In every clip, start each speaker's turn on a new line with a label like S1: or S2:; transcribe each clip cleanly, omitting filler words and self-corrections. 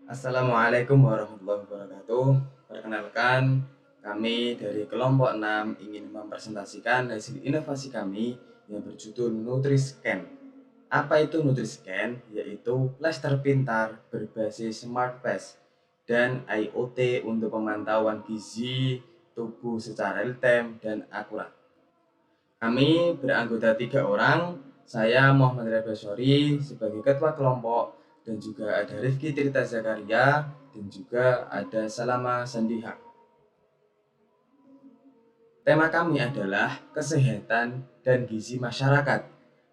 S1: Assalamualaikum warahmatullahi wabarakatuh. Perkenalkan, kami dari kelompok 6 ingin mempresentasikan hasil inovasi kami yang berjudul NutriScan. Apa itu NutriScan? Yaitu plester pintar berbasis Smart Pass dan IoT untuk pemantauan gizi tubuh secara real time dan akurat. Kami beranggota 3 orang. Saya Muhammad Rebasori sebagai ketua kelompok, dan juga ada Rifki Tirta Zakaria, dan juga ada Salama Sandiha. Tema kami adalah kesehatan dan gizi masyarakat.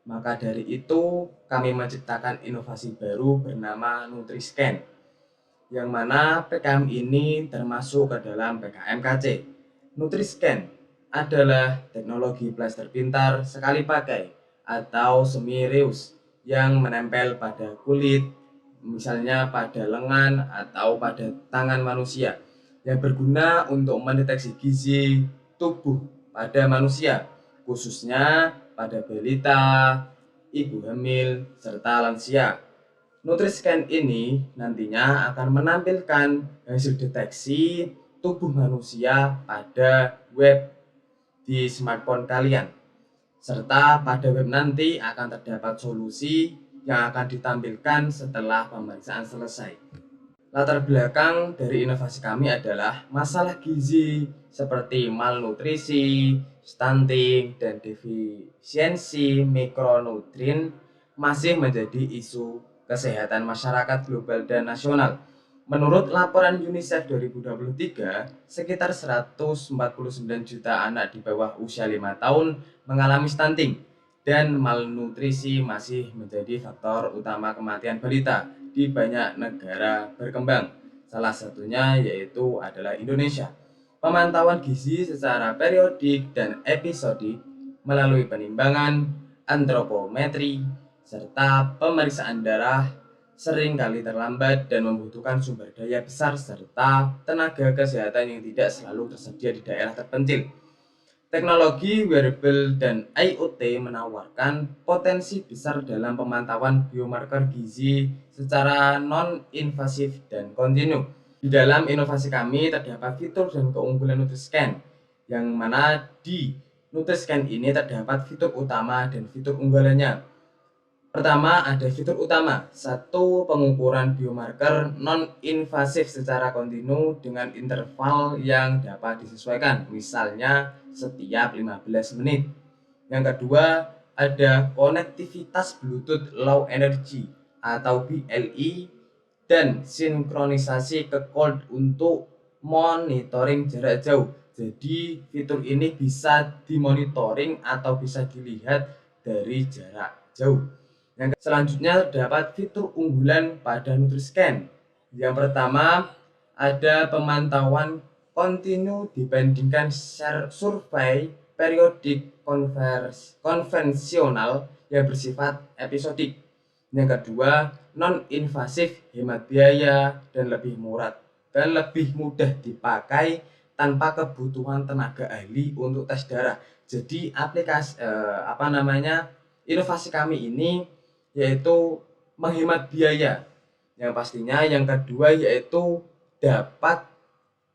S1: Maka dari itu kami menciptakan inovasi baru bernama NutriScan, yang mana PKM ini termasuk ke dalam PKM KC. NutriScan adalah teknologi plester pintar sekali pakai atau semi-reuse yang menempel pada kulit, misalnya pada lengan atau pada tangan manusia, yang berguna untuk mendeteksi gizi tubuh pada manusia, khususnya pada balita, ibu hamil, serta lansia. NutriScan ini nantinya akan menampilkan hasil deteksi tubuh manusia pada web di smartphone kalian. Serta pada web nanti akan terdapat solusi yang akan ditampilkan setelah pemeriksaan selesai. Latar belakang dari inovasi kami adalah masalah gizi seperti malnutrisi, stunting, dan defisiensi mikronutrien masih menjadi isu kesehatan masyarakat global dan nasional. Menurut laporan UNICEF 2023, sekitar 149 juta anak di bawah usia 5 tahun mengalami stunting, dan malnutrisi masih menjadi faktor utama kematian balita di banyak negara berkembang. Salah satunya yaitu adalah Indonesia. Pemantauan gizi secara periodik dan episodik melalui penimbangan, antropometri, serta pemeriksaan darah seringkali terlambat dan membutuhkan sumber daya besar serta tenaga kesehatan yang tidak selalu tersedia di daerah terpencil. Teknologi wearable dan IoT menawarkan potensi besar dalam pemantauan biomarker gizi secara non-invasif dan kontinu. Di dalam inovasi kami terdapat fitur dan keunggulan NutriScan, yang mana di NutriScan ini terdapat fitur utama dan fitur unggulannya. Pertama, ada fitur utama, satu pengukuran biomarker non-invasif secara kontinu dengan interval yang dapat disesuaikan, misalnya setiap 15 menit. Yang kedua, ada konektivitas Bluetooth Low Energy atau BLE dan sinkronisasi ke cloud untuk monitoring jarak jauh. Jadi fitur ini bisa dimonitoring atau bisa dilihat dari jarak jauh. Yang selanjutnya terdapat fitur unggulan pada NutriScan. Yang pertama, ada pemantauan kontinu dibandingkan survei periodik konvensional yang bersifat episodik. Yang kedua, non-invasif, hemat biaya, dan lebih murah dan lebih mudah dipakai tanpa kebutuhan tenaga ahli untuk tes darah. Jadi inovasi kami ini yaitu menghemat biaya. Yang pastinya yang kedua yaitu dapat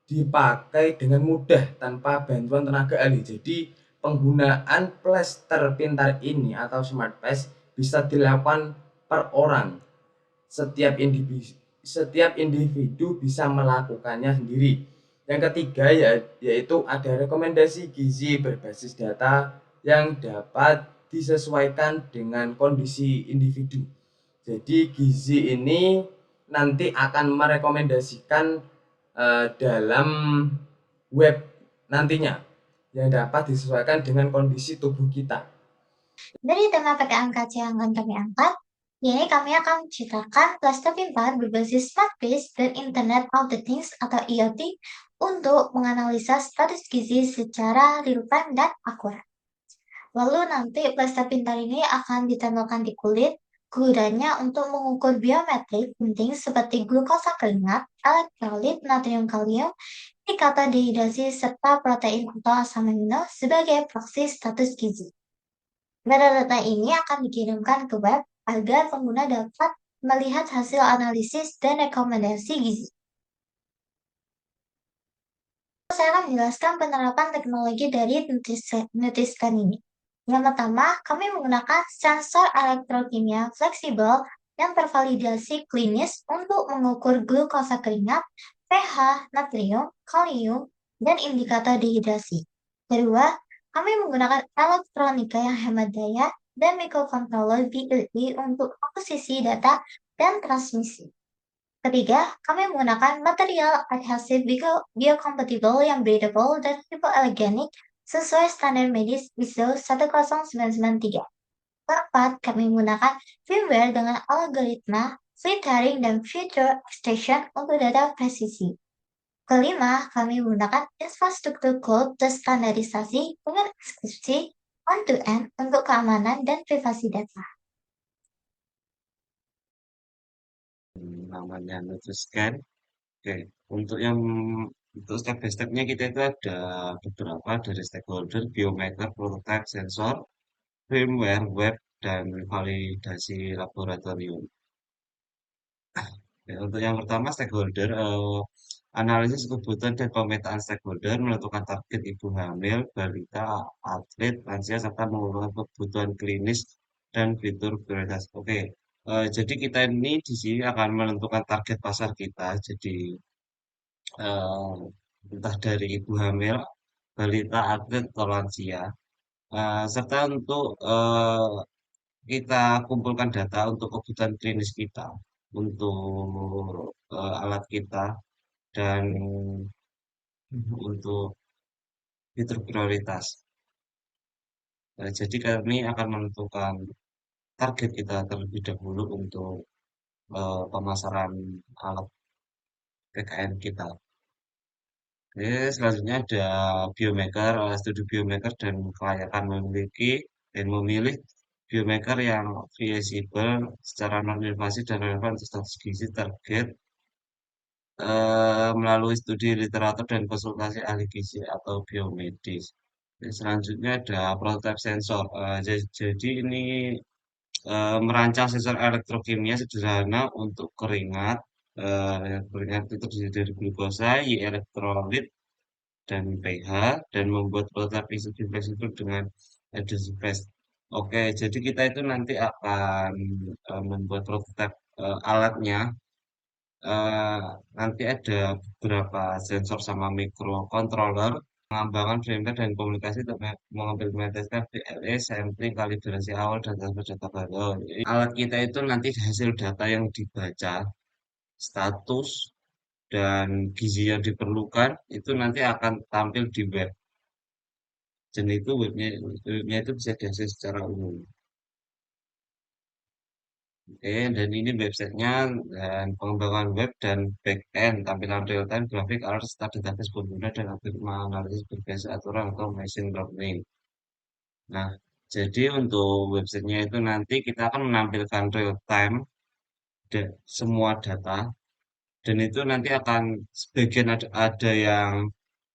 S1: dipakai dengan mudah tanpa bantuan tenaga ahli. Jadi penggunaan plester pintar ini atau Smart Pass bisa dilakukan per orang. Setiap individu bisa melakukannya sendiri. Yang ketiga yaitu ada rekomendasi gizi berbasis data yang dapat disesuaikan dengan kondisi individu. Jadi gizi ini nanti akan merekomendasikan dalam web nantinya yang dapat disesuaikan dengan kondisi tubuh kita.
S2: Dari tema PKMKC yang akan kami angkat, yakni kami akan menciptakan plester pintar berbasis Smart Base dan Internet of the Things atau IoT untuk menganalisa status gizi secara real time dan akurat. Lalu nanti plester pintar ini akan ditempelkan di kulit, gunanya untuk mengukur biometrik penting seperti glukosa keringat, elektrolit natrium kalium, indikator dehidrasi, serta protein atau asam amino sebagai proksi status gizi. Data-data ini akan dikirimkan ke web agar pengguna dapat melihat hasil analisis dan rekomendasi gizi. Saya akan menjelaskan penerapan teknologi dari Nutriscan ini. Yang pertama, kami menggunakan sensor elektrokimia fleksibel yang tervalidasi klinis untuk mengukur glukosa keringat, pH, natrium, kalium, dan indikator dehidrasi. Kedua, kami menggunakan elektronika yang hemat daya dan microcontroller BLE untuk akuisisi data dan transmisi. Ketiga, kami menggunakan material adhesif biocompatible yang breathable dan hypoallergenic sesuai standar medis ISO 10993. Keempat, kami menggunakan firmware dengan algoritma filtering dan feature extraction untuk data presisi. Kelima, kami menggunakan infrastruktur code terstandarisasi dengan ekskripsi end-to-end untuk keamanan dan privasi data.
S3: Namanya Nutriscan. Oke, untuk step by stepnya kita itu ada beberapa dari stakeholder, biomarker, prototype, sensor, firmware, web, dan validasi laboratorium. Ya, untuk yang pertama stakeholder, analisis kebutuhan dan pemetaan stakeholder menentukan target ibu hamil, balita, atlet, lansia, serta mengumpulkan kebutuhan klinis dan fitur prioritas. Oke, jadi kita ini di sini akan menentukan target pasar kita. Jadi eh, entah dari ibu hamil, balita, atlet, atau lansia. Serta untuk kita kumpulkan data untuk kebutuhan klinis kita, untuk alat kita, dan untuk fitur prioritas. Jadi kami akan menentukan target kita terlebih dahulu untuk pemasaran alat PKN kita. Oke, selanjutnya ada biomaker, studi biomaker dan kelayakan memilih biomaker yang visible secara non-invasif dan relevan untuk status gizi target melalui studi literatur dan konsultasi ahli gizi atau biomedis. Dan selanjutnya ada prototype sensor. Jadi ini merancang sensor elektrokimia sederhana untuk keringat. Keringat itu terdiri dari glukosa, elektrolit, dan pH, dan membuat prototipe instruksi fleksibel dengan adhesive paste. Oke, jadi kita itu nanti akan membuat prototipe alatnya. Eh, Nanti ada beberapa sensor sama microcontroller, pengembangan firmware dan komunikasi untuk mengimplementasikan PLE, sampling, kalibrasi awal, dan transfer data baru. Jadi, alat kita itu nanti hasil data yang dibaca, status, dan gizi yang diperlukan itu nanti akan tampil di web. Dan itu webnya itu bisa diakses secara umum. Oke, dan ini websitenya dan pengembangan web dan back-end, tampilan real-time, grafik, alert, serta database pengguna dan algoritma analisis berbasis aturan atau machine learning. Nah, jadi untuk websitenya itu nanti kita akan menampilkan real-time semua data, dan itu nanti akan sebagian ada yang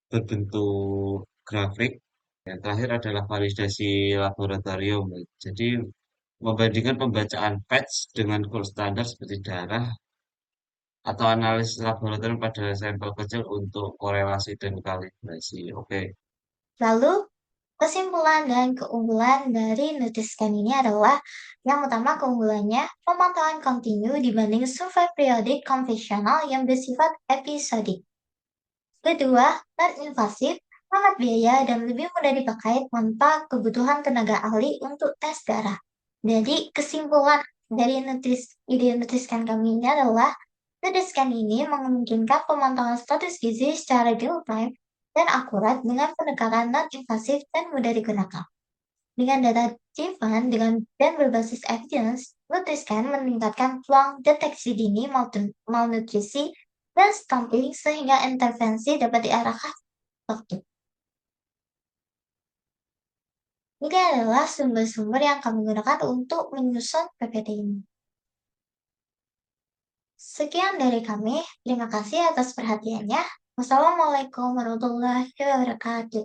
S3: berbentuk grafik. Yang terakhir adalah validasi laboratorium. Jadi membandingkan pembacaan patch dengan gold standar seperti darah atau analisis laboratorium pada sampel kecil untuk korelasi dan kalibrasi. Oke.
S2: Lalu, kesimpulan dan keunggulan dari Nutriscan ini adalah yang pertama keunggulannya pemantauan kontinu dibanding survei periodik konvensional yang bersifat episodik. Kedua, non-invasif, hemat biaya dan lebih mudah dipakai tanpa kebutuhan tenaga ahli untuk tes darah. Jadi kesimpulan dari ide Nutriscan kami ini adalah Nutriscan ini memungkinkan pemantauan status gizi secara real time dan akurat dengan pendekatan non-invasif dan mudah digunakan. Dengan data driven dan berbasis evidence, Nutriscan meningkatkan peluang deteksi dini malnutrisi dan stunting sehingga intervensi dapat diarahkan waktu. Ini adalah sumber-sumber yang kami gunakan untuk menyusun PPT ini. Sekian dari kami, terima kasih atas perhatiannya. Wassalamualaikum warahmatullahi wabarakatuh.